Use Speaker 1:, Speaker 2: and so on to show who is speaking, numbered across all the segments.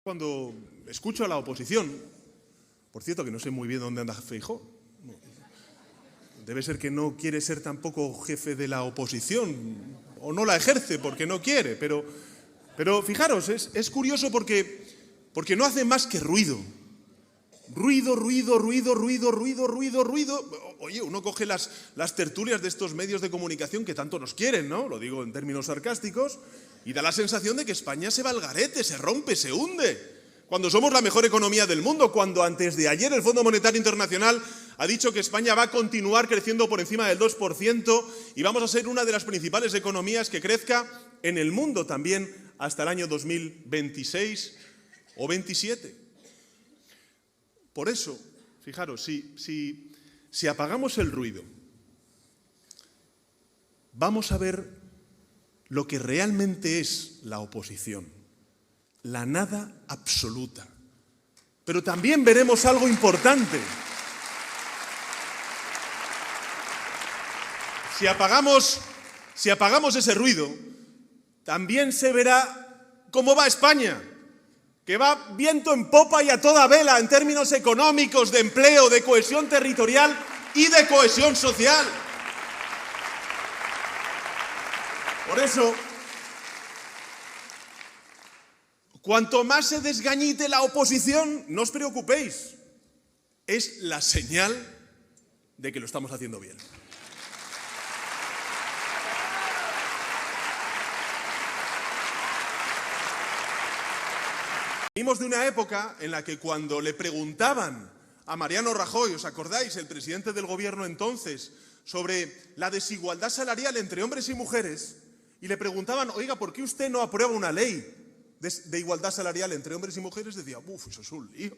Speaker 1: Cuando escucho a la oposición, por cierto que no sé muy bien dónde anda Feijóo, debe ser que no quiere ser tampoco jefe de la oposición, o no la ejerce porque no quiere, pero fijaros, es curioso porque no hace más que ruido. Ruido. Oye, uno coge las tertulias de estos medios de comunicación que tanto nos quieren, ¿no? Lo digo en términos sarcásticos, y da la sensación de que España se va al garete, se rompe, se hunde. Cuando somos la mejor economía del mundo, cuando antes de ayer el Fondo Monetario Internacional ha dicho que España va a continuar creciendo por encima del 2% y vamos a ser una de las principales economías que crezca en el mundo también hasta el año 2026 o 27. Por eso, fijaros, si apagamos el ruido, vamos a ver lo que realmente es la oposición, la nada absoluta. Pero también veremos algo importante. Si apagamos ese ruido, también se verá cómo va España, que va viento en popa y a toda vela en términos económicos, de empleo, de cohesión territorial y de cohesión social. Por eso, cuanto más se desgañite la oposición, no os preocupéis, es la señal de que lo estamos haciendo bien. Venimos de una época en la que cuando le preguntaban a Mariano Rajoy, ¿os acordáis?, el presidente del gobierno entonces, sobre la desigualdad salarial entre hombres y mujeres, y le preguntaban, oiga, ¿por qué usted no aprueba una ley de igualdad salarial entre hombres y mujeres? Decía, eso es un lío.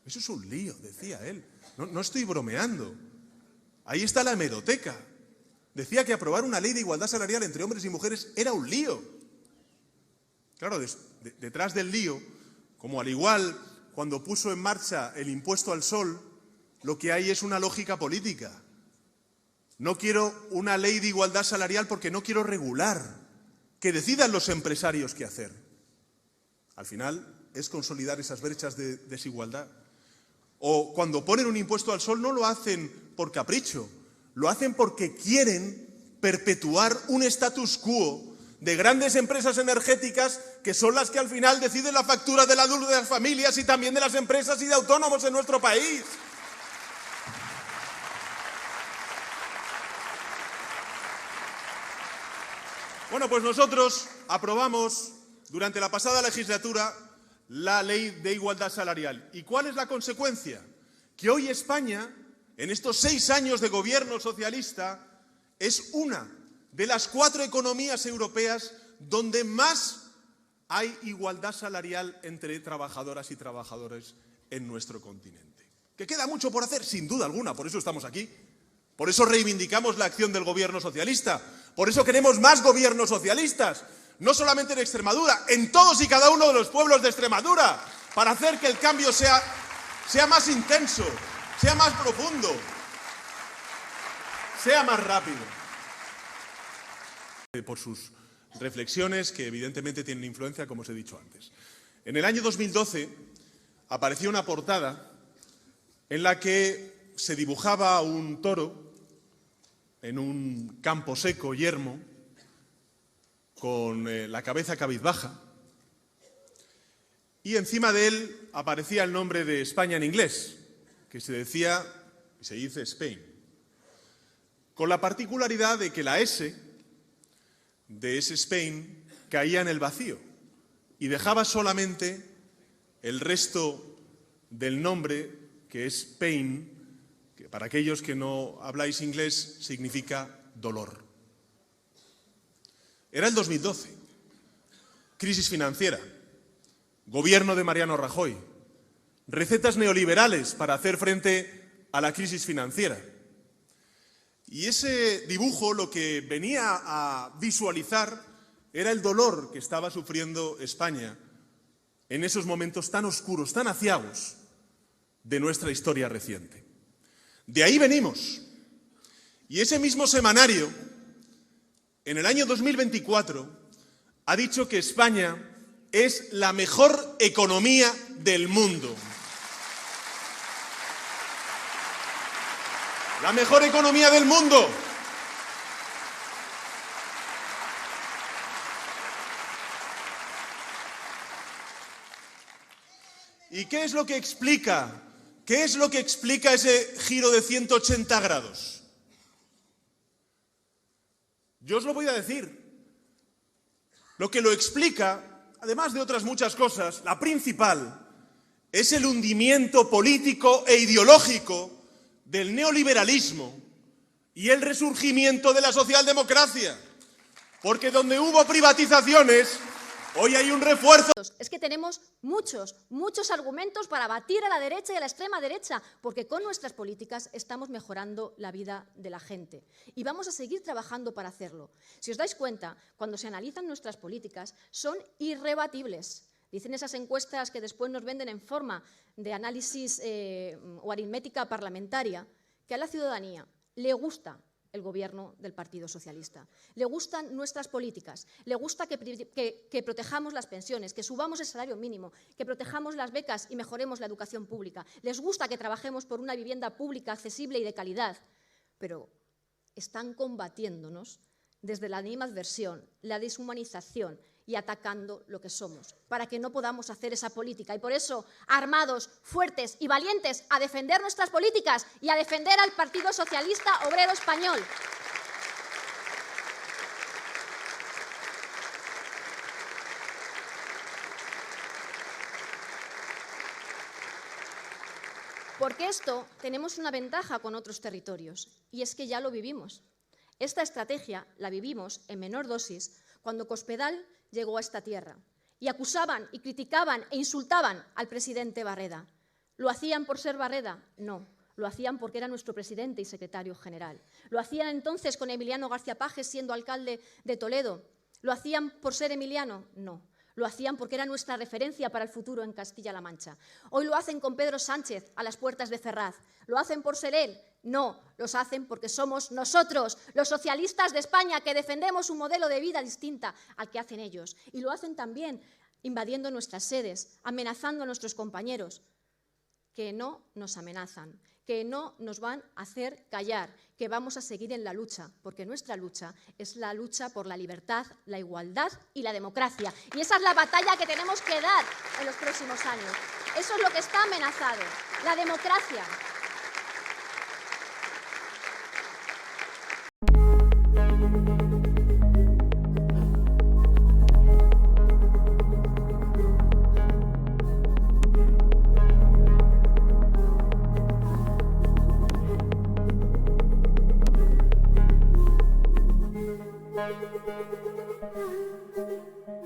Speaker 1: Eso es un lío, decía él. No estoy bromeando. Ahí está la hemeroteca. Decía que aprobar una ley de igualdad salarial entre hombres y mujeres era un lío. Claro, detrás del lío, como al igual cuando puso en marcha el impuesto al sol, lo que hay es una lógica política. No quiero una ley de igualdad salarial porque no quiero regular, que decidan los empresarios qué hacer. Al final es consolidar esas brechas de desigualdad. O cuando ponen un impuesto al sol no lo hacen por capricho, lo hacen porque quieren perpetuar un status quo de grandes empresas energéticas que son las que al final deciden la factura de la luz de las familias y también de las empresas y de autónomos en nuestro país. Bueno, pues nosotros aprobamos durante la pasada legislatura la Ley de Igualdad Salarial. ¿Y cuál es la consecuencia? Que hoy España, en estos 6 años de gobierno socialista, es una de las 4 economías europeas donde más hay igualdad salarial entre trabajadoras y trabajadores en nuestro continente. ¿Que queda mucho por hacer? Sin duda alguna, por eso estamos aquí. Por eso reivindicamos la acción del gobierno socialista. Por eso queremos más gobiernos socialistas, no solamente en Extremadura, en todos y cada uno de los pueblos de Extremadura, para hacer que el cambio sea más intenso, sea más profundo, sea más rápido. Por sus reflexiones, que evidentemente tienen influencia, como os he dicho antes. En el año 2012 apareció una portada en la que se dibujaba un toro en un campo seco, yermo, con la cabeza cabizbaja, y encima de él aparecía el nombre de España en inglés, que se dice Spain, con la particularidad de que la S de ese Spain caía en el vacío y dejaba solamente el resto del nombre, que es pain, que para aquellos que no habláis inglés significa dolor. Era el 2012, crisis financiera, gobierno de Mariano Rajoy, recetas neoliberales para hacer frente a la crisis financiera. Y ese dibujo lo que venía a visualizar era el dolor que estaba sufriendo España en esos momentos tan oscuros, tan aciagos de nuestra historia reciente. De ahí venimos. Y ese mismo semanario, en el año 2024, ha dicho que España es la mejor economía del mundo. La mejor economía del mundo. ¿Y qué es lo que explica? ¿Qué es lo que explica ese giro de 180 grados? Yo os lo voy a decir. Lo que lo explica, además de otras muchas cosas, la principal, es el hundimiento político e ideológico del neoliberalismo y el resurgimiento de la socialdemocracia. Porque donde hubo privatizaciones, hoy hay un refuerzo.
Speaker 2: Es que tenemos muchos argumentos para batir a la derecha y a la extrema derecha, porque con nuestras políticas estamos mejorando la vida de la gente y vamos a seguir trabajando para hacerlo. Si os dais cuenta, cuando se analizan nuestras políticas, son irrebatibles. Dicen esas encuestas que después nos venden en forma de análisis o aritmética parlamentaria, que a la ciudadanía le gusta el gobierno del Partido Socialista. Le gustan nuestras políticas, le gusta que protejamos las pensiones, que subamos el salario mínimo, que protejamos las becas y mejoremos la educación pública. Les gusta que trabajemos por una vivienda pública accesible y de calidad. Pero están combatiéndonos desde la animadversión, la deshumanización y atacando lo que somos, para que no podamos hacer esa política. Y por eso, armados, fuertes y valientes, a defender nuestras políticas y a defender al Partido Socialista Obrero Español. Porque esto tenemos una ventaja con otros territorios, y es que ya lo vivimos. Esta estrategia la vivimos en menor dosis cuando Cospedal llegó a esta tierra y acusaban y criticaban e insultaban al presidente Barreda. ¿Lo hacían por ser Barreda? No, lo hacían porque era nuestro presidente y secretario general. ¿Lo hacían entonces con Emiliano García Pajes siendo alcalde de Toledo? ¿Lo hacían por ser Emiliano? No. Lo hacían porque era nuestra referencia para el futuro en Castilla-La Mancha. Hoy lo hacen con Pedro Sánchez a las puertas de Ferraz. ¿Lo hacen por ser él? No, los hacen porque somos nosotros, los socialistas de España, que defendemos un modelo de vida distinta al que hacen ellos. Y lo hacen también invadiendo nuestras sedes, amenazando a nuestros compañeros, que no nos amenazan, que no nos van a hacer callar, que vamos a seguir en la lucha, porque nuestra lucha es la lucha por la libertad, la igualdad y la democracia. Y esa es la batalla que tenemos que dar en los próximos años. Eso es lo que está amenazado, la democracia.
Speaker 3: Thank you.